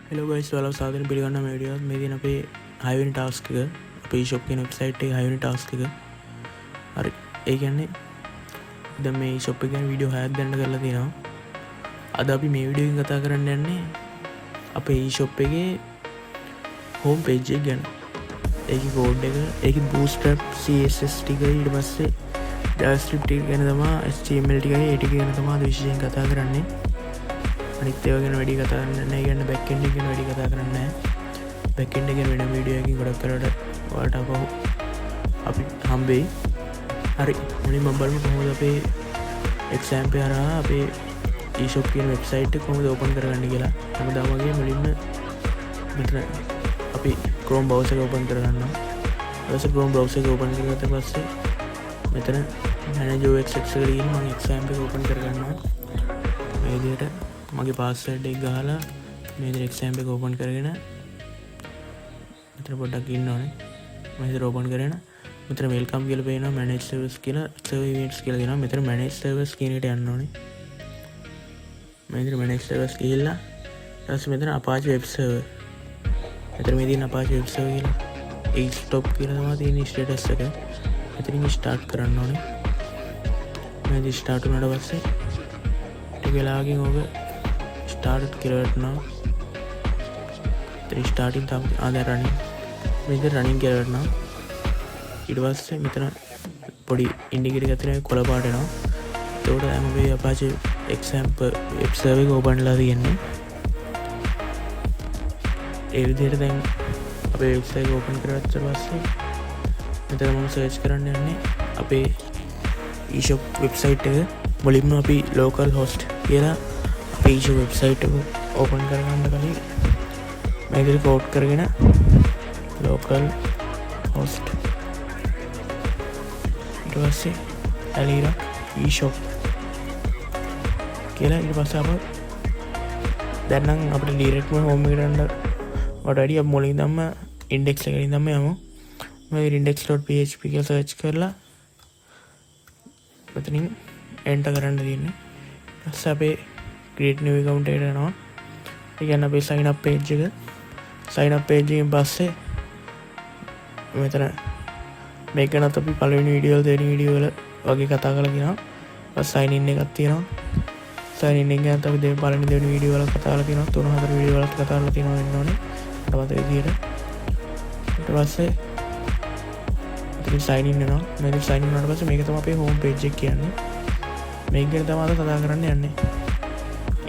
Hello guys, ඔයාලව සාදරයෙන් පිළිගන්නවා මේ වීඩියෝ එකත්. මේ දින අපේ 6 වෙනි ටාස්ක් එක අපේ e-shop කියන වෙබ්සයිට් එකේ 6 වෙනි ටාස්ක් එක. හරි. ඒ කියන්නේ දැන් මේ e-shop එක ගැන වීඩියෝ 6ක් දැන්න කරලා තියෙනවා. අද අපි මේ වීඩියෝ එකෙන් කතා කරන්න යන්නේ අපේ e-shop එකේ home page එක ගැන. ඒකේ කෝඩ් එක, ඒකේ bootstrap CSS ටික, ඊට පස්සේ JavaScript ටික ගැන තමයි, HTML ටිකයි ඒ ටික ගැන තමයි අද විශේෂයෙන් කතා කරන්නේ. අනිත් ඒවා ගැන වැඩි කතා කරන්නේ නැහැ. ඒ කියන්නේ back end එක ගැන වැඩි කතා කරන්නේ නැහැ. back end එක ගැන වෙන වීඩියෝ එකකින් ගොඩක් කරලා ඔයාලට අපහු අපි හම්බෙයි. හරි. මුලින්ම බලමු කොහොමද අපේ example එක හරහා අපේ e-shop කියන වෙබ්සයිට් එක කොහොමද ඕපන් කරගන්නේ කියලා. හැමදාම වගේ මුලින්ම මෙතන අපි Chrome browser එක ඕපන් කරගන්නවා. ඊට පස්සේ Chrome browser එක ඕපන් කරගත්ත පස්සේ මෙතන manage OS section එකට ගිහින් මම example එක ඕපන් කරගන්නවා. මේ විදිහට මගේ පාස්වර්ඩ් එක ගහලා මේ විදිහට example එක ඕපන් කරගෙන මෙතන පොඩ්ඩක් ඉන්න ඕනේ. මම ඉතින් ඕපන් කරගෙන මෙතන welcome කියලා පේනවා, manage servers කියලා, server events කියලා දෙනවා. මෙතන manage servers කියන එකට යන්න ඕනේ. මේ විදිහට manage servers ගිහිල්ලා ඊට පස්සේ මෙතන Apache web server. මෙතන මේ තියෙන Apache web server කියලා ඒ stop කියලා තමයි තියෙන status එක. මෙතනින් start කරන්න ඕනේ. මේ විදිහට start වුණාට පස්සේ ටික වෙලාවකින් ඔබ start කියලා වටනවා. ඉතින් starting තමයි ආද running. මේක running කියලා වටනවා. ඊට පස්සේ මෙතන පොඩි ඉන්ඩිකේටර් එකක් තියෙනවා, කොළ පාට එනවා. එතකොට දැන් ඔබේ Apache example web server එක open වෙලා තියෙන්නේ. ඒ විදිහට දැන් අපේ website එක open කරගත්ත පස්සේ මෙතන මම search කරන්න යන්නේ අපේ e-shop website එක. මුලින්ම අපි local host කියලා අපේ e-shop website එක open කරගන්න කලින් මේ විදිහට කෝඩ් කරගෙන local host ඊට පස්සේ alira e-shop කියලා ඊට පස්සේ අප දැන් නම් අපිට ඩිරෙක්ට්ම home එකට යන්න වැඩි අපි මුලින් ඉඳන්ම index එකේ ඉඳන්ම යමු. මේ index.php කියලා search කරලා මෙතනින් enter කරන්න තියෙන්නේ. ඊපස්සේ අපේ create new account එකට යනවා. ඒ කියන්නේ අපේ sign up page එක. sign up page එකෙන් පස්සේ මෙතන මේක ගැනත් අපි පළවෙනි වීඩියෝ වල දෙවෙනි වීඩියෝ වල වගේ කතා කරලා තියෙනවා. ඊපස්සේ sign in එකක් තියෙනවා. sign in එක ගැන අපි පළවෙනි දෙවෙනි වීඩියෝ වල කතා කරලා තියෙනවා. තුන හතර වීඩියෝ වල කතා කරලා තියෙනවා වෙන්න ඕනේ. ඊට විදියට ඊට පස්සේ ඉතින් sign in වෙනවා. මේක sign in වුණාට පස්සේ මේක තමයි අපේ home page එක කියන්නේ. මේක ගැන තමයි අද කතා කරන්න යන්නේ.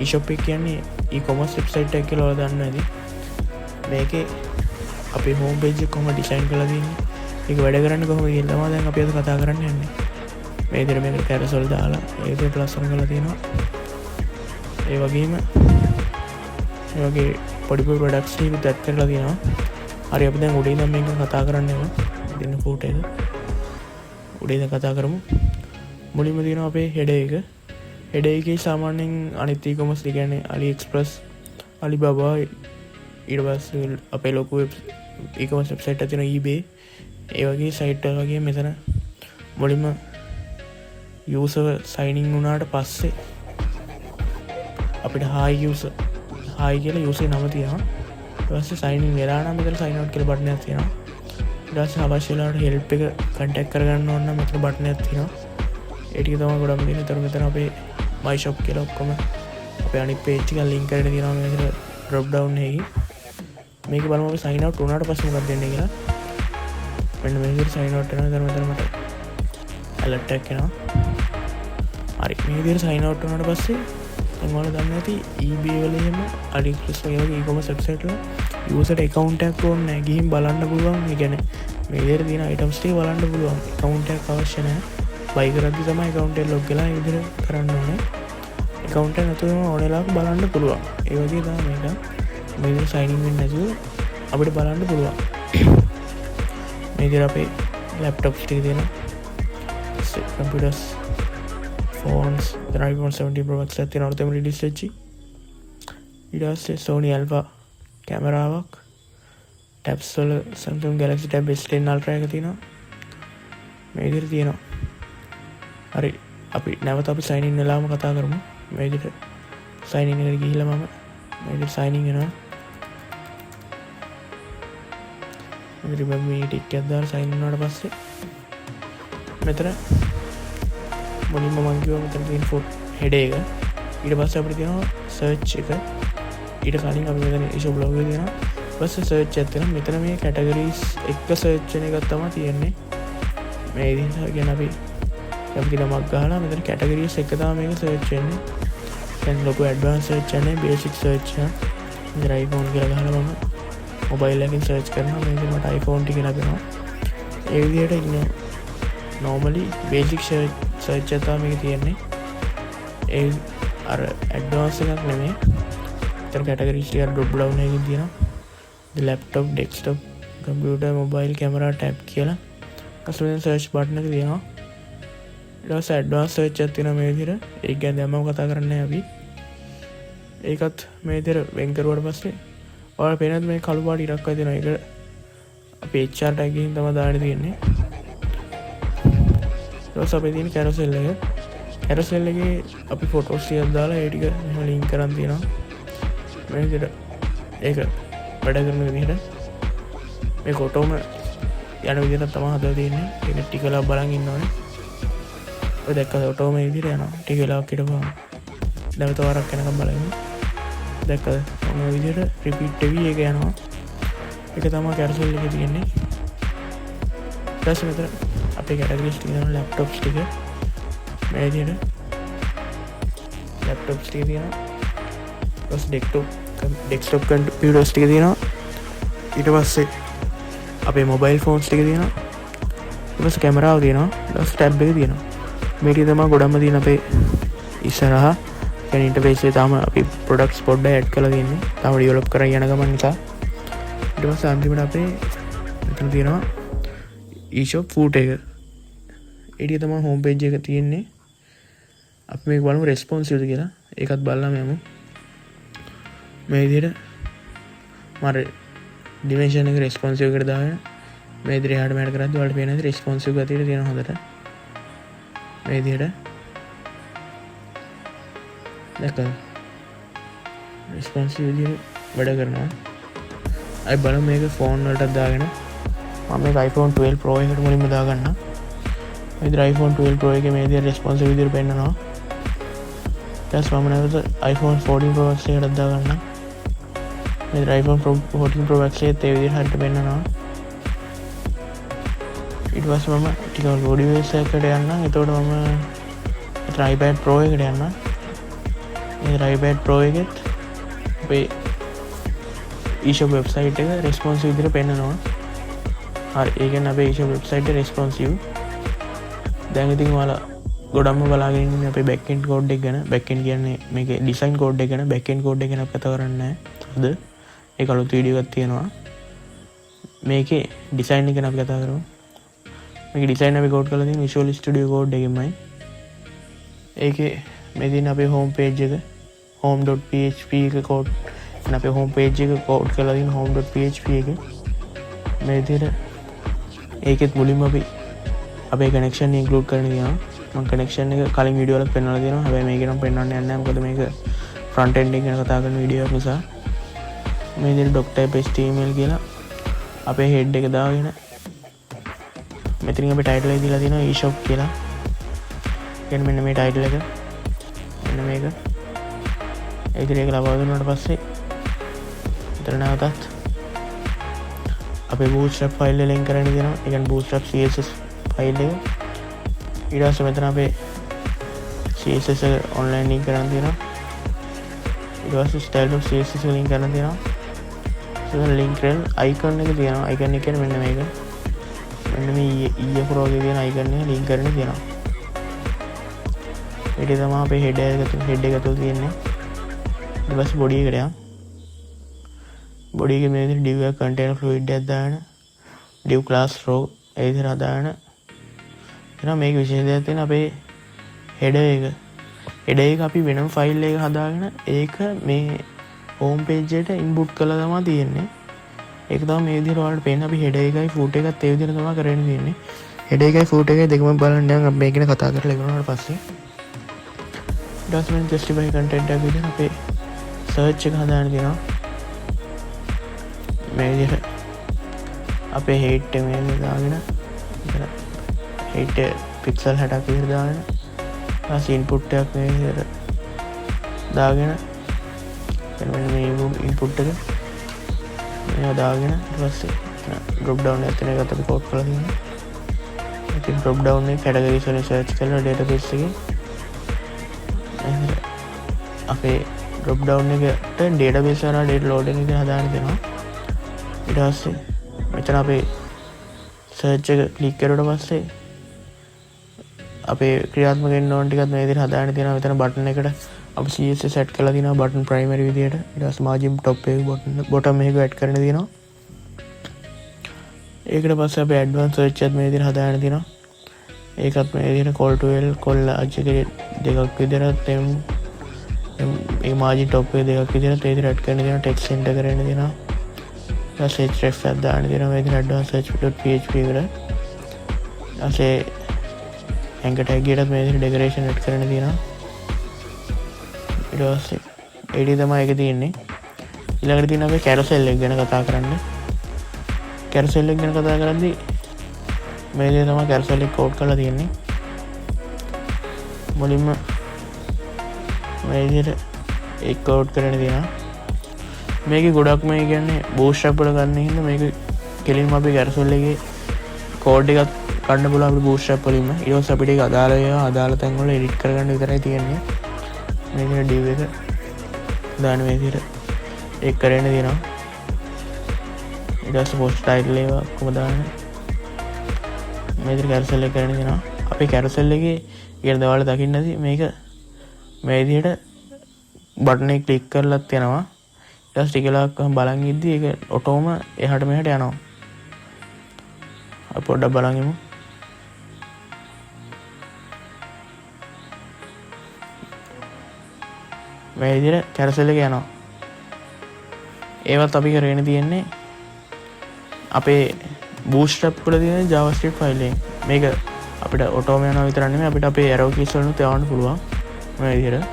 e-shop එක කියන්නේ e-commerce website එකක් කියලා ඔයාලා දන්නවා ඇති. මේකේ අපේ home page එක කොහොමද design කරලා තියෙන්නේ, ඒක වැඩ කරන්නේ කොහොමද කියලා තමයි දැන් අපි අද කතා කරන්න යන්නේ. මේ විදිහට මේක carousel දාලා ඒ විදිහට ලස්සන කරලා තියෙනවා. ඒ වගේම ඒ වගේ පොඩි පොඩි products ටික ඇඩ් කරලා තියෙනවා. හරි, අපි දැන් උඩින් ඉඳන් මේක කතා කරන්න යමු. දෙන්න ෆෝටෝ එක උඩින් ඉඳන් කතා කරමු. මුලින්ම තියෙනවා අපේ header එක. header එකේ සාමාන්‍යයෙන් අනිත් e-commerce ඒ කියන්නේ AliExpress, Alibaba, ඊට පස්සේ අපේ ලොකු e-commerce website එකක් තියෙනවා eBay. ඒ වගේ site එක වගේ මෙතන මුලින්ම user sign in වුණාට පස්සේ අපිට hi user කියලා user නම තියෙනවා. ඊට පස්සේ sign in වෙලා නම් මෙතන sign out කියලා බටන් එකක් තියෙනවා. ඊට පස්සේ අවශ්‍ය වෙලාවට help එක contact කරගන්න ඕන නම් මෙතන බටන් එකක් තියෙනවා. ඒ ටික තමයි ගොඩක් තියෙන්නේ. ඒතර මෙතන අපේ my shop කියලා ඔක්කොම අපේ අනිත් page එක link කරගෙන තියෙනවා. මේ විදිහට drop down එකේ මේක බලමු අපි sign out වුණාට පස්සේ මොකක්ද වෙන්නේ කියලා. මෙන්න මේ විදිහට sign out වෙනවා. ඒතර මෙතන මට alert එකක් එනවා. හරි, මේ විදිහට sign out වුණාට පස්සේ දැන් ඔයාලා දන්නේ නැති eBay වල එහෙම AliExpress වගේ e-commerce website වල user account එකක් ඕනේ නැහැ. ගිහින් බලන්න පුළුවන්. ඒ කියන්නේ මේ විදිහට තියෙන items ටික බලන්න පුළුවන්. account එකක් අවශ්‍ය නැහැ. buy කරද්දි තමයි account එක log වෙලා ඒ විදිහට කරන්න ඕනේ. account එක නැතුවම ඕන වෙලාවක බලන්න පුළුවන්. ඒ වගේ තමයි මේක. මේ විදිහට sign in වෙන්නේ නැතුව අපිට බලන්න පුළුවන්. මේ විදිහට අපේ laptops ටික තියෙනවා. computers, phones, the iPhone 17 Pro Max එකක් තියෙනවා. තෙම release වෙච්චි. ඊට පස්සේ Sony Alpha කැමරාවක්, tabs වල Samsung Galaxy Tab S10 Ultra එක තියෙනවා. මේ විදිහට තියෙනවා. හරි, අපි නැවත අපි sign in වෙලාම කතා කරමු. මේ විදිහට sign in එකට ගිහිල්ලා මම මේ විදිහට sign in වෙනවා. රිමෙම්බර් මී ටික් එකක් දාලා සයින් ඉන් වුණාට පස්සේ මෙතන මුලින්ම මම කිව්වා මෙතන තියෙන හෙඩර් එක. ඊට පස්සේ අපිට තියෙනවා සර්ච් එක. ඊට කලින් අපි මෙතන ඊෂෝ බ්ලොග් එකේ තියෙනවා. ඊපස්සේ සර්ච් එකක් තියෙනවා. මෙතන මේ කැටගරිස් එක සර්ච් වෙන එකක් තමයි තියෙන්නේ. මේ විදිහට කියන අපි නමක් ගහලා මෙතන කැටගරිස් එක තමයි මේක සර්ච් වෙන්නේ. දැන් ලොකු ඇඩ්වාන්ස් සර්ච් නැහැ, බේසික් සර්ච් එක. ඉතින් iPhone කියලා ගහලා මම මොබයිල් එකකින් සර්ච් කරනවා. මේක මට iPhone ටික ලැබෙනවා. ඒ විදිහට ඉන්නේ normally basic search එක තමයි මේක තියෙන්නේ. ඒ අර advanced එකක් නෙමෙයි. ඉතින් categories ටික drop down එකකින් තියෙනවා. laptop, desktop, computer, mobile, camera, tab කියලා. අසලෙන් search button එක තියෙනවා. ඊට පස්සේ advanced search එකක් තියෙනවා මේ විදිහට. ඒක ගැන දැන් මම කතා කරන්නේ අපි. ඒකත් මේ විදිහට වෙන් කරුවාට පස්සේ ඔයාලා පේනද මේ කළු පාට ඉරක් වගේ තියෙනවා. ඒක අපේ HR tag එකකින් තමයි දාන්න තියෙන්නේ. ඊට අපේ තියෙන කැරොසෙල් එක. කැරොසෙල් එකේ අපි ෆොටෝස් ටිකක් දාලා ඒ ටික මෙහෙම ලින්ක් කරන් තියෙනවා. මේ විදිහට ඒක වැඩ කරන විදිහට මේ ෆොටෝම යන විදිහට තමයි හදලා තියෙන්නේ. ඒක ටිකලා බලන් ඉන්න ඕනේ. ඔය දැක්කද ෆොටෝම මේ විදිහට යනවා. ටික වෙලාවක් හිටපුවාම දැන් තවරක් යනකම් බලන්න. දැක්කද මේ විදිහට රිපීට් වෙවි ඒක යනවා. ඒක තමයි කැරොසෙල් එකේ තියෙන්නේ. ඊට මෙතන අපේ කැටගරිස් ටික තියෙනවා. ලැප්ටොප්ස් ටික මේ විදිහට ලැප්ටොප්ස් ටික තියෙනවා. ඊට ඩෙස්ක්ටොප් කම්පියුටර්ස් ටික තියෙනවා. ඊට පස්සේ අපේ මොබයිල් ෆෝන්ස් ටික තියෙනවා. ඊට පස්සේ කැමරාව තියෙනවා. ඊට පස්සේ ටැබ් එක තියෙනවා. මේ ටික තමයි ගොඩක්ම තියෙන අපේ ඉස්සරහා يعني ඉන්ටර්ෆේස් එකේ තාම අපි ප්‍රොඩක්ට්ස් පොඩ්ඩක් ඇඩ් කරලා තියෙන්නේ. තාම ඩෙවලොප් කරගෙන යන ගමන් නිසා. ඊට පස්සේ අන්තිමට අපේ මෙතන තියෙනවා eShop footer එක. ඒ ටික තමයි හෝම් පේජ් එක තියෙන්නේ. අපි මේක බලමු රෙස්පොන්සිව්ද කියලා. ඒකත් බලලා යමු. මේ විදිහට මම ඩිමෙන්ෂන් එක රෙස්පොන්සිව් එකට දාගෙන මේ විදිහට එහාට මෙහාට කරද්දී ඔයාලට පේනවා රෙස්පොන්සිව් ගතියට තියෙනවා හොඳට. මේ විදිහට දැක්කද? රෙස්පොන්සිව් විදිහට වැඩ කරනවා. අය බලමු මේක ෆෝන් වලට දාගෙන මම මේක iPhone 12 Pro එකට මුලින්ම දාගන්නම්. මේ විදිහට iPhone 12 Pro එකේ මේ විදිහට රෙස්පොන්සිව් විදිහට පෙන්නනවා. ඊට පස්සේ මම නැවත iPhone 14 Pro Max එකට දාගන්නම්. මේ iPhone 14 Pro Max එකේ ඒ විදිහට හරියට පෙන්නනවා. ඊට පස්සේ මම ටිකක් load device එකකට යන්නම්. එතකොට මම iPad Pro එකට යන්නම්. මේ iPad Pro එකෙත් අපේ eShop website එක responsive විදිහට පෙන්නනවා. හරි ඒ කියන්නේ අපේ eShop website එක responsive. දැන් ඉතින් ඔයාලා ගොඩක්ම බලාගෙන ඉන්නේ අපේ backend code එක ගැන. backend කියන්නේ මේකේ design code එක ගැන. backend code එක ගැන අපි කතා කරන්නේ නැහැ. හරිද? ඒක අලුත් වීඩියෝ එකක් තියෙනවා. මේකේ design එක ගැන අපි කතා කරමු. මේකේ design අපි code කරලා තියෙන Visual Studio Code එකෙන්මයි. ඒකේ මේ තියෙන අපේ home page එක home.php එක code and අපේ home page එක code කරලා තියෙන home.php එක මේ විදිහට ඒකෙත් මුලින්ම අපි අපේ connection include කරන්න තියෙනවා. මම connection එක කලින් වීඩියෝ වලත් පෙන්නලා තියෙනවා. හැබැයි මේක නම් පෙන්වන්න යන්නේ නැහැ. මොකද මේක front end එක ගැන කතා කරන වීඩියෝ එකක් නිසා. මේ විදිහට doc.html කියලා අපේ head එක දාගෙන මෙතනින් අපි title එක දීලා තියෙනවා eShop කියලා. කියන්නේ මෙන්න මේ title එක. මෙන්න මේක. ඒ විදිහට ලබා දුන්නාට පස්සේ විතර නැවතත් අපේ bootstrap file එක link කරන්න දෙනවා. ඒ කියන්නේ bootstrap css file එක. ඊට පස්සේ මෙතන අපේ css එක online link කරන්න දෙනවා. ඊට පස්සේ style.css එක link කරන්න දෙනවා. so link rel icon එක තියෙනවා. icon එක කියන්නේ මෙන්න මේක. මෙන්න මේ Pro එකේ තියෙන icon එක link කරන්න තියෙනවා. ඒක තමයි අපේ head එක තුල තියෙන්නේ. ඊට පස්සේ body එකට යන්න. body එකේ මේ විදිහට div එක container fluid එකක් දාගෙන div class row ඒ විදිහට හදාගෙන එනවා. මේක විශේෂ දෙයක් තියෙන අපේ header එක අපි වෙනම file එක හදාගෙන ඒක මේ home page එකට input කරලා තමයි තියෙන්නේ. ඒක තමයි මේ විදිහට ඔයාලට පේන්නේ. අපි header එකයි footer එකත් ඒ විදිහට තමයි කරගෙන තියෙන්නේ. header එකයි footer එකයි දෙකම බලන්න යන අපි මේක ගැන කතා කරලා ඉවරනාට පස්සේ document justify content එක විදිහට අපේ search එක හදාගෙන තියෙනවා. මේ විදිහට අපේ height මේ දාගෙන height pixel 60ක් විතර දාගෙන ඊට ඉන්පුට් එකක් මේ විදිහට දාගෙන මෙන්න මේ ඉන්පුට් එක මේවා දාගෙන ඊට පස්සේ drop down එකත් එක්ක අපි කෝඩ් කරලා තියෙනවා. ඉතින් drop down එකේ categories වලින් search කරලා database එකේ අපේ drop down එකට database වල data load එක විදිහට හදාගෙන දෙනවා. ඊට පස්සේ මෙතන අපේ search එක click කරුවට පස්සේ අපේ ක්‍රියාත්මක වෙන්න ඕන ටිකත් මේ විදිහට හදාගෙන තියෙනවා. මෙතන button එකට අපි CSS set කරලා තියෙනවා button primary විදිහට. ඊට පස්සේ margin top එක bottom එක add කරන්න තියෙනවා. ඒකට පස්සේ අපි advanced search එකත් මේ විදිහට හදාගෙන තියෙනවා. ඒකත් මේ විදිහට call to l collage එක දෙකක් විදිහට මේ margin top එක දෙකක් විදිහට ඒ විදිහට add කරන්න තියෙනවා. text center කරන්න තියෙනවා. ඊට පස්සේ href එකක් දාන්න තියෙනවා මේ විදිහට advanced search.php එකට. ඊට පස්සේ anchor tag එකටත් මේ විදිහට decoration add කරන්න තියෙනවා. ඊට පස්සේ ඒඩි තමයි එක තියෙන්නේ. ඊළඟට තියෙන අපේ carousel එක ගැන කතා කරන්න. carousel එක ගැන කතා කරද්දී මේ දේ තමයි carousel එක කෝඩ් කරලා තියෙන්නේ. මුලින්ම මේ විදිහට ඒක කෝඩ් කරගෙන තියෙනවා. මේකේ ගොඩක් මේ කියන්නේ bootstrap වල ගන්න හින්දා මේක කෙලින්ම අපි carousel එකේ කෝඩ් එකක් ගන්න පුළුවන් අපිට bootstrap වලින්ම. ඊට පස්සේ අපිට ඒක අදාළ තැන් වල edit කරගන්න විතරයි තියෙන්නේ. මේ විදිහට div එක දාන මේ විදිහට ඒක කරගෙන තියෙනවා. ඊට පස්සේ post title එක කොහොමද දාන්නේ? මේ විදිහට carousel එක කරගෙන තියෙනවා. අපි carousel එකේ ඊට දවල් දකින්න ඇති මේක මේ විදිහට බටන් එක ක්ලික් කරලත් යනවා. ඊට පස්සේ ටික වෙලාවක් බලන් ඉද්දි ඒක ඔටෝම එහාට මෙහාට යනවා. අපි පොඩ්ඩක් බලන් ඉමු. මේ විදිහට carousel එක යනවා. ඒවත් අපි කරගෙන තියෙන්නේ අපේ bootstrap වල තියෙන javascript file එකෙන්. මේක අපිට ඔටෝම යනවා විතරක් නෙමෙයි අපිට අපේ arrow keys වලුත් යවන්න පුළුවන්. මේ විදිහට.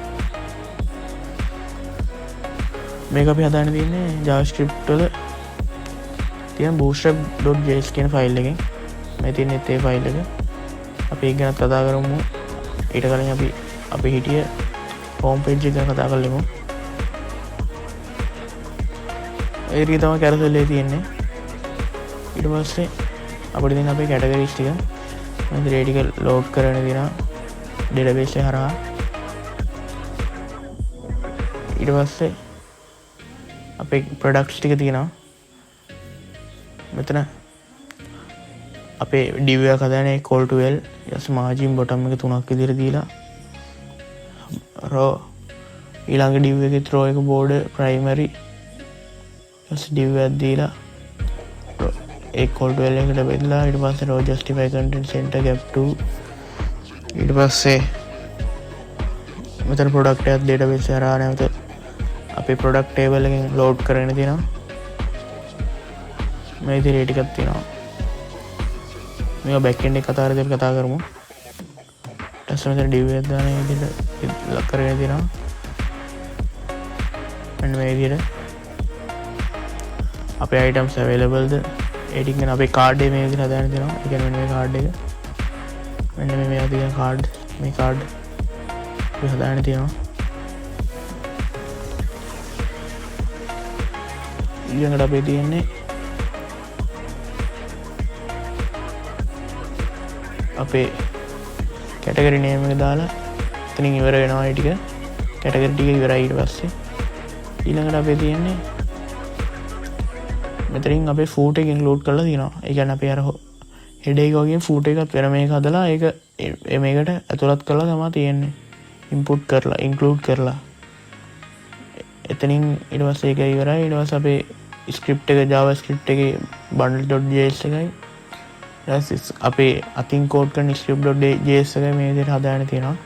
මේක අපි හදාගෙන තියෙන්නේ javascript වල තියෙන bootstrap.js කියන file එකෙන්. මේ තියෙන්නේ ඒ file එක. අපි ඒක ගැන කතා කරමු. ඊට කලින් අපි හිටිය home page එක ගැන කතා කරලෙමු. ඒ ටික තමයි carousel එකේ තියෙන්නේ. ඊට පස්සේ අපිට තියෙන අපේ categories ටික මම ready එක load කරගෙන දිනවා database එක හරහා. ඊට පස්සේ අපේ products ටික තියෙනවා. මෙතන අපේ div එක හදාන්නේ call to l ඊට margin bottom එක 3ක් විදිහට දීලා row ඊළඟ div එකේ row එක border primary ඊට div එකක් දීලා ඒ call to l එකට බෙදලා ඊට පස්සේ row justify content center gap 2 ඊට පස්සේ මෙතන product එකත් database එක හරහා නැවත අපේ product table එකෙන් load කරගෙන තියෙනවා. මේ විදිහට ටිකක් තියෙනවා. මේක back end එක කතා කරද්දී කතා කරමු. ඊට පස්සේ මෙතන div එකක් දාන විදිහට ලක් කරගෙන තියෙනවා. මෙන්න මේ විදිහට අපේ items available ද editing කරන අපේ card එක මේ විදිහට හදාගෙන තියෙනවා. ඒ කියන්නේ මෙන්න මේ card එක. මෙන්න මේ අදින card මේ card එක හදාගෙන තියෙනවා. ඊළඟට අපේ තියෙන්නේ අපේ category name එක දාලා එතනින් ඉවර වෙනවා ඒ ටික. category ටික ඉවරයි ඊට පස්සේ ඊළඟට අපේ තියෙන්නේ මෙතනින් අපේ footer එක include කරලා තියෙනවා. ඒ කියන්නේ අපේ අර head එක වගේ footer එකත් වෙන මේක හදලා ඒක මේකට ඇතුළත් කරලා තමයි තියෙන්නේ. input කරලා include කරලා එතනින් ඊට පස්සේ ඒක ඉවරයි. ඊට පස්සේ අපේ script එක javascript එකේ bundle.js එකයි ඊට අපේ අතින් කෝඩ් කරන script.js එකයි මේ විදිහට හදාගෙන තියෙනවා.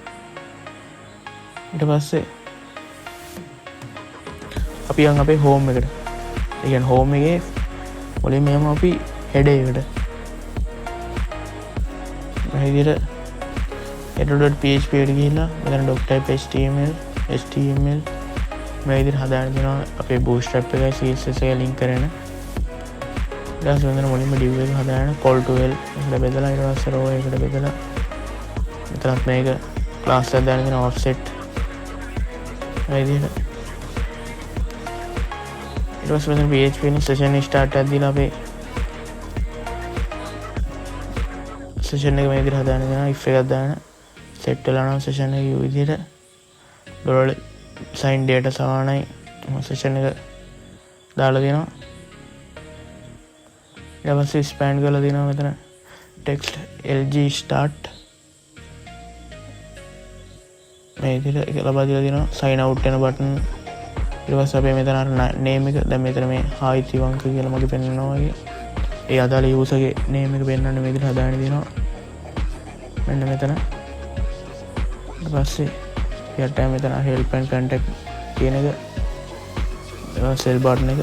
ඊට පස්සේ අපි යන් අපේ home එකට. ඒ කියන්නේ home එකේ මුලින්ම යමු අපි head එකට. මේ විදිහට header.php එකට ගිහිල්ලා මෙතන doctype html මේ විදිහට හදාගෙන තියෙනවා අපේ bootstrap එකයි css එක link කරගෙන. ඊට පස්සේ මෙතන මුලින්ම div එක හදාගෙන call to l එකට බෙදලා ඊට පස්සේ row එකට බෙදලා මෙතනත් මේක class එකක් දාගෙන තියෙන offset ඒ විදිහට ඊට පස්සේ මෙතන PHP නේ session start එකක් දීලා අපේ session එක මේ විදිහට හදාගෙන දෙනවා if එකක් දාගෙන set වෙලා නම් session එක මේ විදිහට dollar sign data සමානයි session එක දාලා දෙනවා ඊට පස්සේ expand කරලා දෙනවා මෙතන text lg start මේ විදිහට ලබා දීලා දෙනවා sign out වෙන button ඊට පස්සේ අපි මෙතන අර name එක දැන් මෙතන මේ hi තිවංක කියලා මගේ පෙන්නනවා වගේ ඒ අදාළ user ගේ name එක පෙන්නන්න මේ විදිහට හදාගෙන දෙනවා මෙන්න මෙතන ඊට පස්සේ ඊට මෙතන help and contact කියන එක sell button එක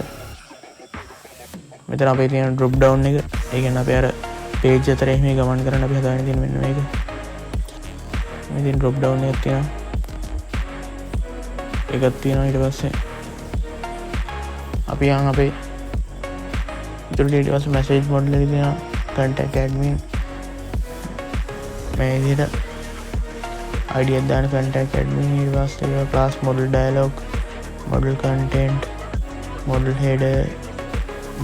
මෙතන අපේ තියෙන drop down එක ඒ කියන්නේ අපි අර page අතර එහෙම ගමන් කරන්න අපි හදාගෙන තියෙන මෙන්න මේක මේ තියෙන drop down එකක් තියෙනවා ඒකත් තියෙනවා ඊට පස්සේ අපි යන් අපේ ඊට පස්සේ message model එකේ තියෙනවා contact admin මේ විදිහට ID එක දාන contact admin ඊට පස්සේ class model dialog model content model header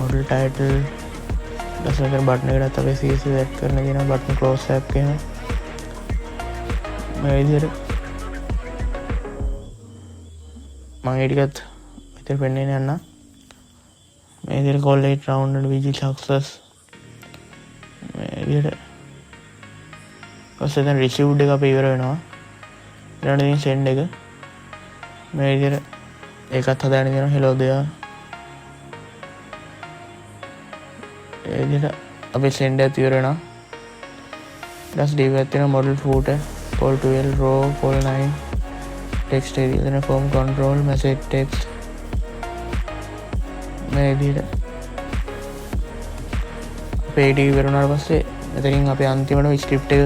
model title දැන් බටන් එකකට අපි CSS set කරන්න දෙනවා button close tab කියන මේ විදිහට මම ඒ ටිකත් මෙතන පෙන්නගෙන යන්න මේ විදිහට call it round and vg success මේ විදිහට පස්සේ දැන් received එක අපි ඉවර වෙනවා ඊළඟට ඉතින් send එක මේ විදිහට ඒකත් හදාගෙන දෙනවා hello there ඒ විදිහට අපි send එකත් ඉවර වෙනවා ඊට div එකක් තියෙනවා model footer call to l row call 9 text area දෙන form control message text මේ විදිහට අපේ ඊට ඉවර වුණාට පස්සේ මෙතනින් අපි අන්තිමට script එක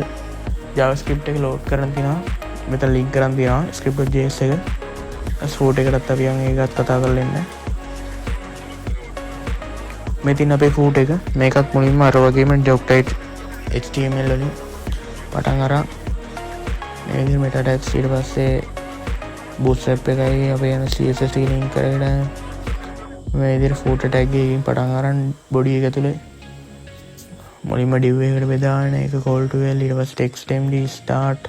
JavaScript එක load කරන්න තියෙනවා මෙතන link කරන් තියෙනවා script.js එක foot එකටත් අපි යන් ඒකත් කතා කරලා ඉන්න මේ තියෙන අපේ foot එක මේකත් මුලින්ම අර වගේම doctype html වලින් පටන් අරන් මේ විදිහට meta tags ඊට පස්සේ bootstrap එකයි අපි යන css එක link කරගෙන මේ විදිහට footer tag එකකින් පටන් අරන් body එක ඇතුලේ මුලින්ම div එකකට බෙදාගෙන ඒක call to l ඊට පස්සේ text md start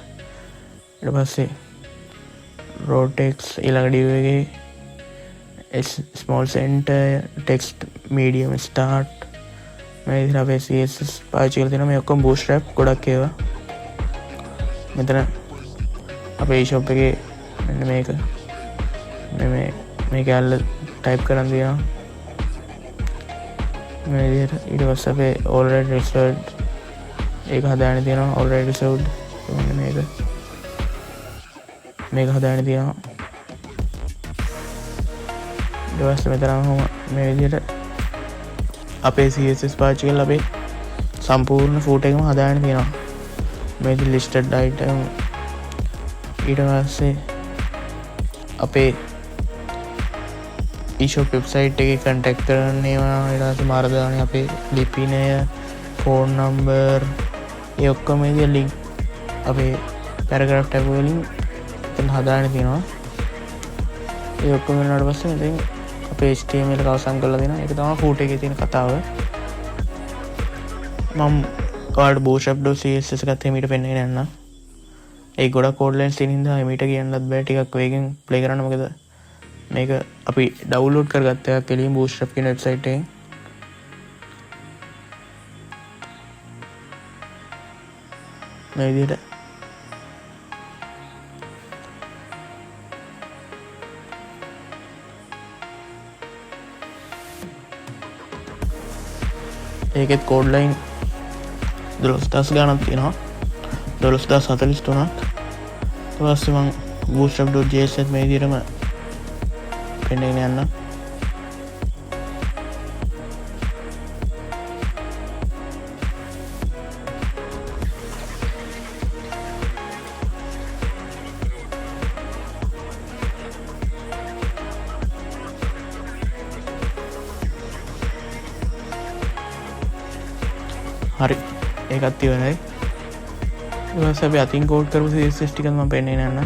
ඊට පස්සේ raw text ඊළඟ div එකේ small center text medium start මේ විදිහට අපේ css පාවිච්චි කරලා තියෙනවා මේ ඔක්කොම bootstrap ගොඩක් ඒවා මෙතන අපේ shop එකේ මෙන්න මේක මේ කැල්ල type කරන් දිනවා මේ විදිහට ඊට පස්සේ අපේ already reserved ඒක හදාගෙන තියෙනවා already reserved මෙන්න මේක හදාගෙන තියෙනවා ඊට පස්සේ මෙතන මේ විදිහට අපේ css පාවිච්චි කරලා අපේ සම්පූර්ණ foot එකම හදාගෙන තියෙනවා මේ listed item ඊට පස්සේ අපේ e-shop website එකේ contact කරන්න ඒවා ඊට පස්සේ මාර්ගදානේ අපේ ලිපිනය phone number ඒ ඔක්කොම මේ link අපේ paragraph tab වලින් එතන හදාගෙන තියෙනවා ඒ ඔක්කොම වෙනාට පස්සේ ඉතින් අපේ HTML එක අවසන් කරලා දෙනවා ඒක තමයි foot එකේ තියෙන කතාව මම ඔයාලට bootstrap.css එකත් එමෙට පෙන්නගෙන යන්න ඒ ගොඩක් code lines තියෙන හින්දා එමෙට කියන්නත් බෑ ටිකක් වේගෙන් play කරන්න මොකද මේක අපි ඩවුන්ලෝඩ් කරගත්ත එකක් කෙලින් bootstrap කියන වෙබ්සයිට් එකෙන් මේ විදිහට ඒකෙත් code line 12000 ගණන් තියෙනවා 12043ක් ඊට පස්සේ මම bootstrap.js එකත් මේ විදිහටම පෙන්නගෙන යන්න හරි ඒකත් ඉවරයි. ඊට පස්සේ අපි අතින් කෝඩ් කරපු CSS ටික මම පෙන්නගෙන යන්න.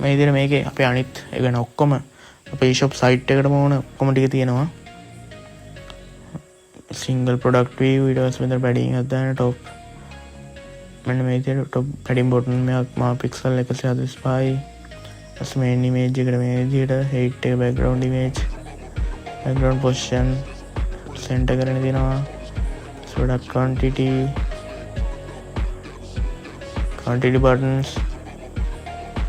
මේ විදිහට මේකේ අපේ අනිත් ඒ කියන්නේ ඔක්කොම අපේ e-shop site එකටම ඕන ඔක්කොම ටික තියෙනවා. single product view, ඊට පස්සේ මෙතන padding එකක් දාන්න top. මෙන්න මේ විදිහට top padding button එකක් මා pixel 145. ඊට main image එකට මේ විදිහට height එක background image, background position center කරගෙන දෙනවා. product quantity buttons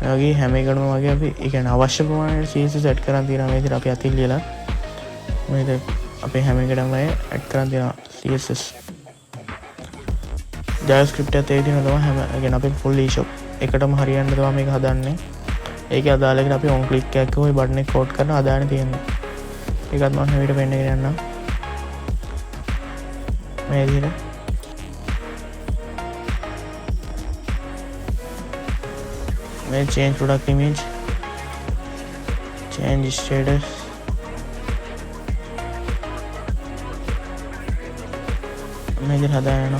වගේ හැම එකටම වගේ අපි ඒ කියන්නේ අවශ්‍ය ප්‍රමාණයට CSS set කරන් තියෙනවා. මේ විදිහට අපි අතින් ලියලා මේක අපේ හැම එකටම ඇඩ් කරන් තියෙනවා CSS. JavaScript එකත් ඒ විදිහම තමයි හැම ඒ කියන්නේ අපේ full e-shop එකටම හරියන්න තමයි මේක හදන්නේ. ඒකේ අදාළ එකට අපි on click එකක් කරලා ওই බටන් එක කෝඩ් කරලා හදාගෙන තියෙනවා. ඒකත් මම හැමවිට පෙන්නගෙන යන්නම්. මේ විදිහට මේ change product image, change status, මේ විදිහට හදාගෙන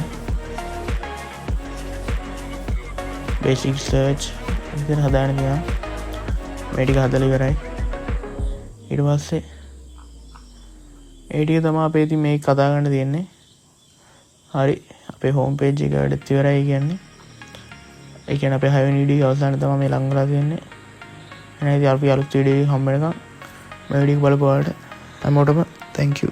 basic search විදිහට හදාගෙන ගියා. මේ ටික හදලා ඉවරයි. ඊට පස්සේ ඒ ටික තමයි අපේ ඉතින් මේක කතා කරන්න තියෙන්නේ. හරි අපේ home page එක වැඩත් ඉවරයි කියන්නේ. ඒ කියන්නේ අපේ 6 වෙනි වීඩියෝ එක අවසානයේ තමයි මේ ලං කරලා තියෙන්නේ. එහෙනම් ඉතින් අපි අලුත් වීඩියෝ එකක් හම්බ වෙනකම් මේ වීඩියෝ එක බලපුවාට හැමෝටම thank you.